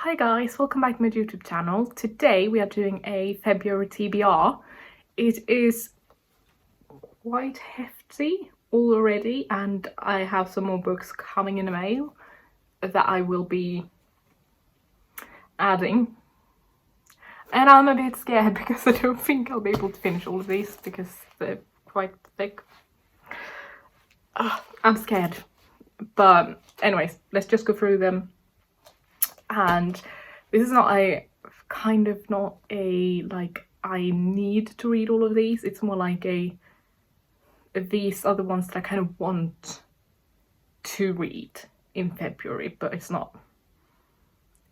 Hi guys, welcome back to my YouTube channel. Today we are doing a February TBR. It is quite hefty already and I have some more books coming in the mail that I will be adding. And I'm a bit scared because I don't think I'll be able to finish all of these because they're quite thick. I'm scared. But anyways, let's just go through them. And this is not a like I need to read all of these. It's more like these are the ones that I kind of want to read in February, but it's not.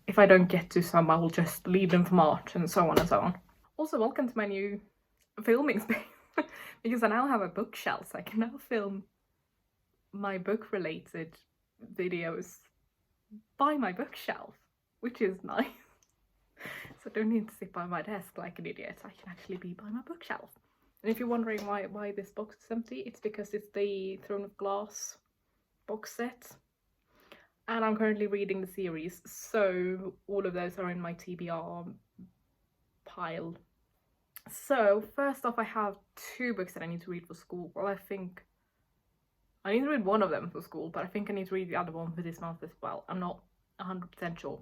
If I don't get to some, I will just leave them for March and so on and so on. Also, welcome to my new filming space because I now have a bookshelf, so I can now film my book related videos by my bookshelf, which is nice. So I don't need to sit by my desk like an idiot. I can actually be by my bookshelf. And if you're wondering why this box is empty, it's because it's the Throne of Glass box set. And I'm currently reading the series, so all of those are in my TBR pile. So first off, I have two books that I need to read for school. Well, I think I need to read one of them for school, but I think I need to read the other one for this month as well. I'm not 100% sure.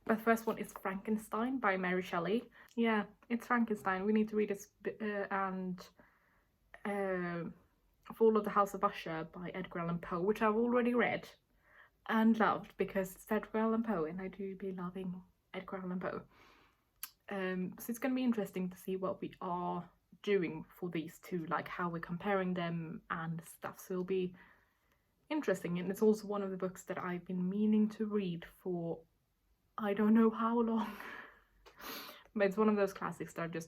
But the first one is Frankenstein by Mary Shelley. Yeah, it's Frankenstein. We need to read it, and Fall of the House of Usher by Edgar Allan Poe, which I've already read and loved because it's Edgar Allan Poe and I do be loving Edgar Allan Poe. So it's going to be interesting to see what we are doing for these two, like how we're comparing them and stuff. So it'll be interesting, and it's also one of the books that I've been meaning to read for I don't know how long. But it's one of those classics that I've just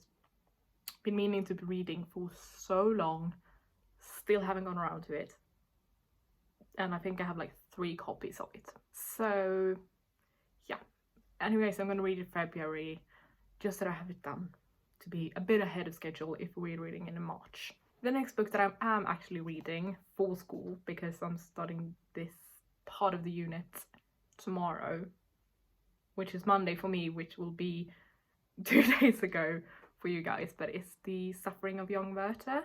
been meaning to be reading for so long, still haven't gone around to it. And I think I have like 3 copies of it. So yeah. Anyways, I'm gonna read it February, just that I have it done to be a bit ahead of schedule if we're reading in March. The next book that I am actually reading for school, because I'm starting this part of the unit tomorrow, which is Monday for me, which will be 2 days ago for you guys, but it's The Suffering of Young Werther.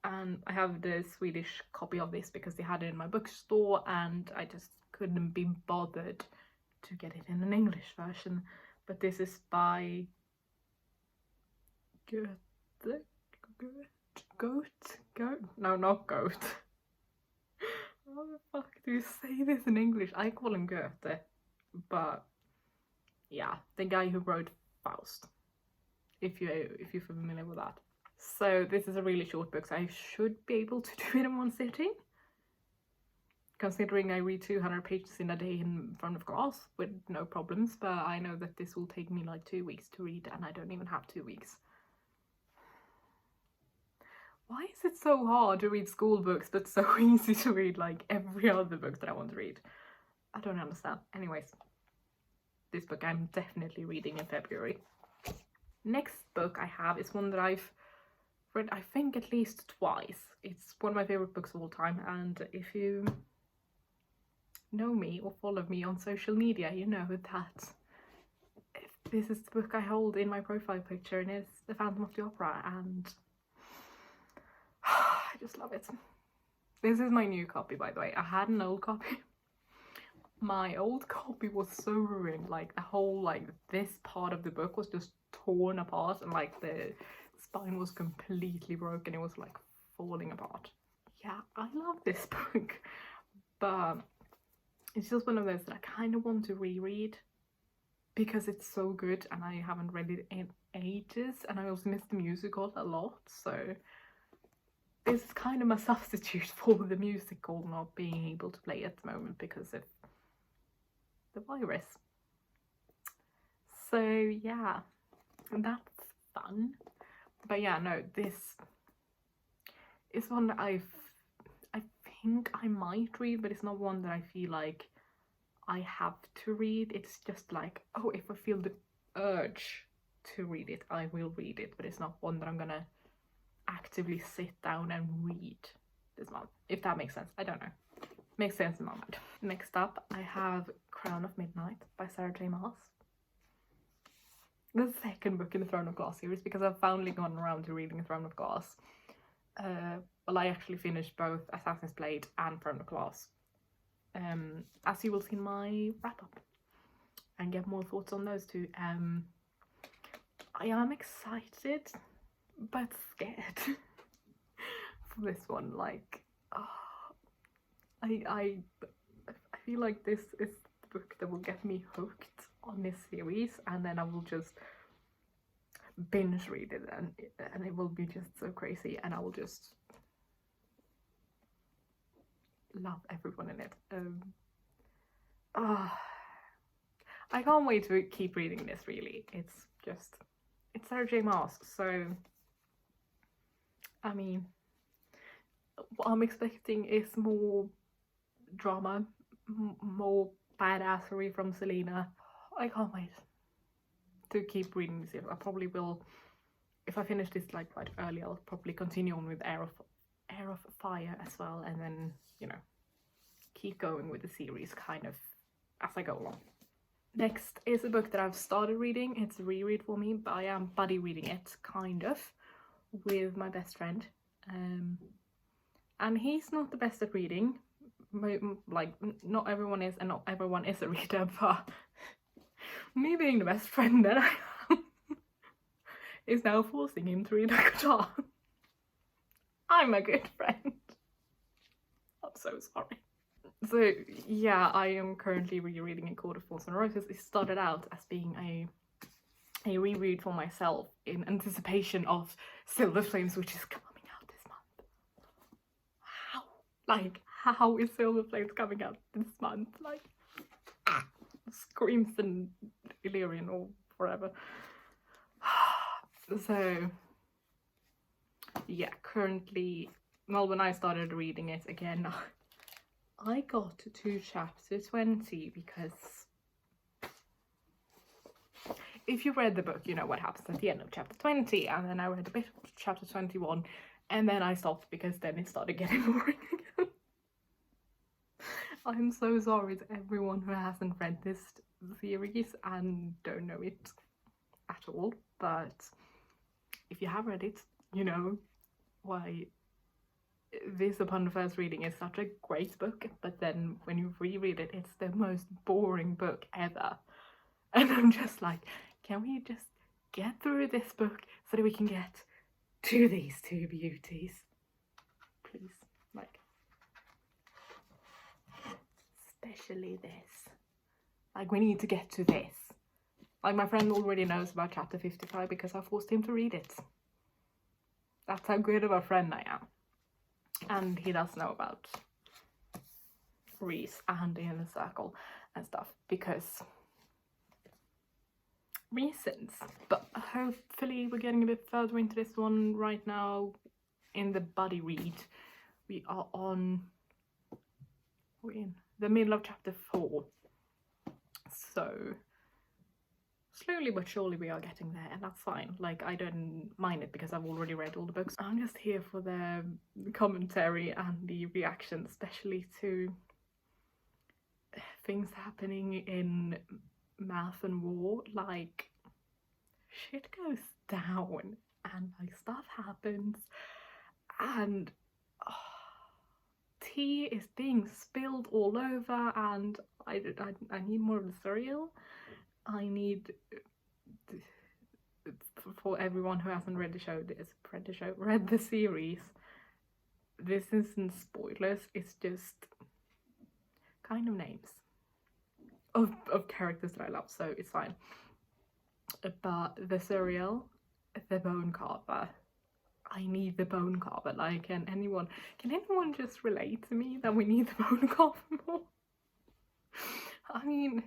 And I have the Swedish copy of this because they had it in my bookstore and I just couldn't be bothered to get it in an English version. But this is by Goethe? No, not Goethe. How the fuck do you say this in English? I call him Goethe, but yeah, the guy who wrote Faust, if you're familiar with that. So this is a really short book, so I should be able to do it in one sitting, considering I read 200 pages in a day in front of class with no problems. But I know that this will take me like 2 weeks to read, and I don't even have 2 weeks. Why is it so hard to read school books but so easy to read like every other book that I want to read? I don't understand. Anyways, this book I'm definitely reading in February. Next book I have is one that I've read I think at least twice. It's one of my favorite books of all time, and if you know me or follow me on social media, you know that this is the book I hold in my profile picture, and it's The Phantom of the Opera, and I just love it. This is my new copy, by the way. I had an old copy. My old copy was so ruined, like the whole, like this part of the book was just torn apart, and like the spine was completely broken. It was like falling apart. Yeah, I love this book, but it's just one of those that I kind of want to reread because it's so good and I haven't read it in ages, and I also miss the musical a lot, so this is kind of my substitute for the musical not being able to play at the moment because of the virus. So yeah, that's fun. But yeah, no, this is one that I think I might read, but it's not one that I feel like I have to read. It's just like, oh, if I feel the urge to read it, I will read it, but it's not one that I'm gonna actively sit down and read this month, if that makes sense. I don't know. Makes sense in my mind. Next up, I have Crown of Midnight by Sarah J Maas. The second book in the Throne of Glass series, because I've finally gone around to reading Throne of Glass. Well, I actually finished both Assassin's Blade and Throne of Glass, as you will see in my wrap-up, and get more thoughts on those two. I am excited, but scared for this one. Like, I feel like this is the book that will get me hooked on this series, and then I will just binge read it, and it will be just so crazy, and I will just love everyone in it. I can't wait to keep reading this, really. It's Sarah J Maas, so I mean, what I'm expecting is more drama, more badassery from Selena. I can't wait to keep reading this. I probably will, if I finish this like quite early, I'll probably continue on with Heir of Fire as well, and then, you know, keep going with the series kind of as I go along. Next is a book that I've started reading. It's a reread for me, but I am buddy reading it, kind of, with my best friend. And he's not the best at reading. Like, not everyone is, and not everyone is a reader, but me being the best friend that I am is now forcing him to read a guitar. I'm a good friend. I'm so sorry. So yeah, I am currently rereading A Court of Thorns and Roses. It started out as being a reread for myself in anticipation of Silver Flames, which is coming out this month. How? Like, how is Silver Flames coming out this month? Like, Screams and Illyrian or whatever. So yeah, currently, well, when I started reading it again, I got to chapter 20, because if you read the book, you know what happens at the end of chapter 20, and then I read a bit of chapter 21, and then I stopped because then it started getting boring again. I'm so sorry to everyone who hasn't read this series and don't know it at all, but if you have read it, you know why this, upon the first reading, is such a great book, but then when you reread it, it's the most boring book ever. And I'm just like, can we just get through this book so that we can get to these two beauties? Please, like, especially this. Like, we need to get to this. Like, my friend already knows about chapter 55 because I forced him to read it. That's how good of a friend I am. And he does know about Reese and the Inner Circle and stuff, because reasons. But hopefully we're getting a bit further into this one right now in the buddy read. We are we're in the middle of chapter 4. So slowly but surely we are getting there, and that's fine. Like, I don't mind it because I've already read all the books. I'm just here for the commentary and the reaction, especially to things happening in Math and War. Like, shit goes down and like stuff happens, and tea is being spilled all over, and I need more of the cereal. I need, for everyone who hasn't read the show, read the series, this isn't spoilers, it's just kind of names of characters that I love, so it's fine. But the cereal, the bone carver, I need the bone carver. Like, can anyone just relate to me that we need the bone carver more? I mean,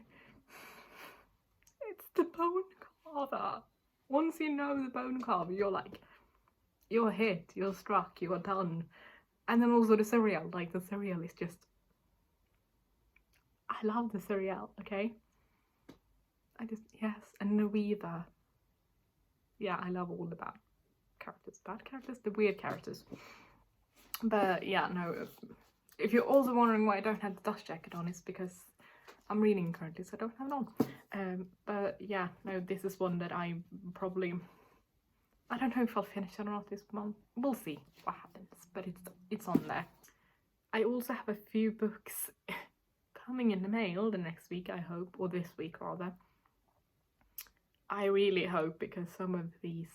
it's the bone carver. Once you know the bone carver, you're like, you're hit, you're struck, you're done. And then also the cereal, like, the cereal is just, I love the cereal, okay? Yes, and the Weaver. Yeah, I love all the bad characters, the weird characters. But yeah, no, if you're also wondering why I don't have the dust jacket on, it's because I'm reading currently, so I don't have it on. But yeah, no, this is one that I probably, I don't know if I'll finish it or not this month. We'll see what happens, but it's on there. I also have a few books coming in the mail the next week, I hope, or this week rather. I really hope, because some of these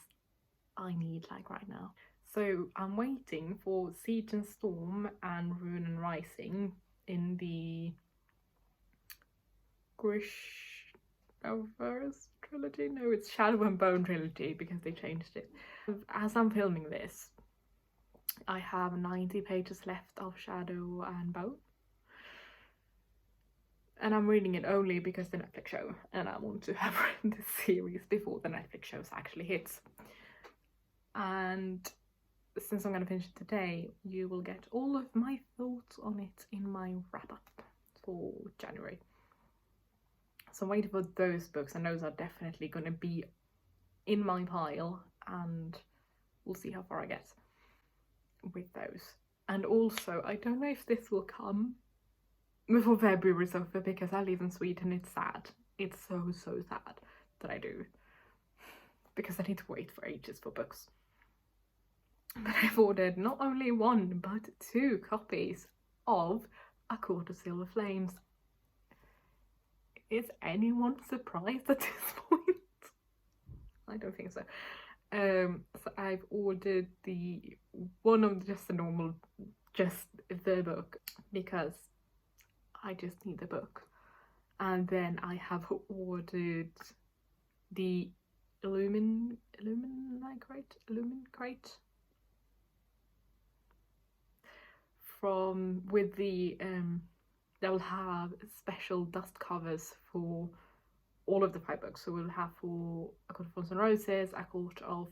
I need like right now. So I'm waiting for Siege and Storm and Ruin and Rising in the Grishnoverse trilogy. No, it's Shadow and Bone trilogy, because they changed it. As I'm filming this, I have 90 pages left of Shadow and Bone. And I'm reading it only because the Netflix show, and I want to have read this series before the Netflix show actually hits. And since I'm going to finish it today, you will get all of my thoughts on it in my wrap-up for January. So I'm waiting for those books, and those are definitely going to be in my pile, and we'll see how far I get with those. And also, I don't know if this will come before February is over, because I live in Sweden. It's sad. It's so sad that I do, because I need to wait for ages for books. But I've ordered not only 1 but 2 copies of A Court of Silver Flames. Is anyone surprised at this point? I don't think so. So I've ordered one of just the normal, just the book, because I just need the book. And then I have ordered the Illumin crate from with the they will have special dust covers for all of the 5 books. So we'll have for A Court of Thorns and Roses, A Court of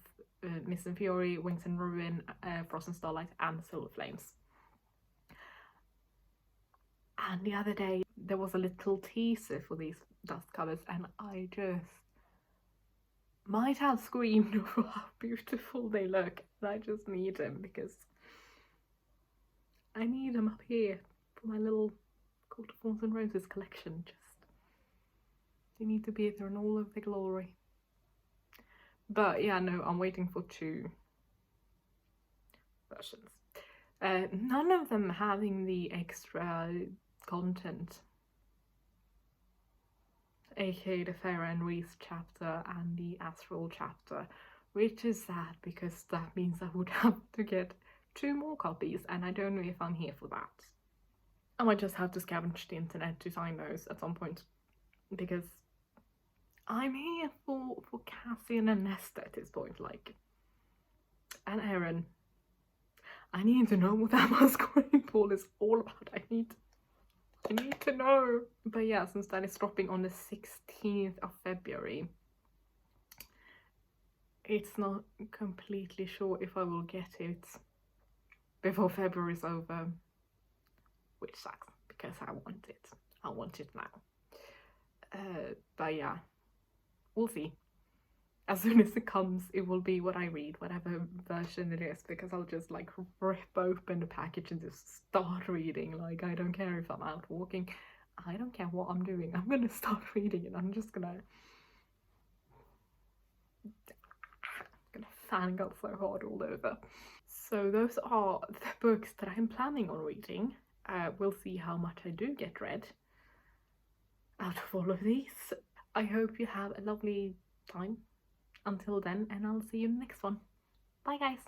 Mist and Fury, Wings and Ruin, Frost and Starlight, and Silver Flames. And the other day there was a little teaser for these dust covers, and I just might have screamed over how beautiful they look. And I just need them, because I need them up here for my little Court of Thorns and Roses collection. They need to be there in all of their glory. But yeah, no, I'm waiting for 2 versions. None of them having the extra content, aka the Farah and Reese chapter and the Astral chapter, which is sad, because that means I would have to get 2 more copies, and I don't know if I'm here for that. I might just have to scavenge the internet to find those at some point, because I'm here for Cassian and Nesta at this point, like, and Aaron. I need to know what that masquerade ball is all about. I need to know. But yeah, since that is dropping on the 16th of February, it's not completely sure if I will get it before February is over, which sucks, because I want it. I want it now. But yeah, we'll see. As soon as it comes, it will be what I read, whatever version it is, because I'll just like rip open the package and just start reading. Like, I don't care if I'm out walking, I don't care what I'm doing, I'm gonna start reading it. I'm just gonna fangirl so hard all over. So those are the books that I'm planning on reading. We'll see how much I do get read out of all of these. I hope you have a lovely time until then, and I'll see you in the next one. Bye guys!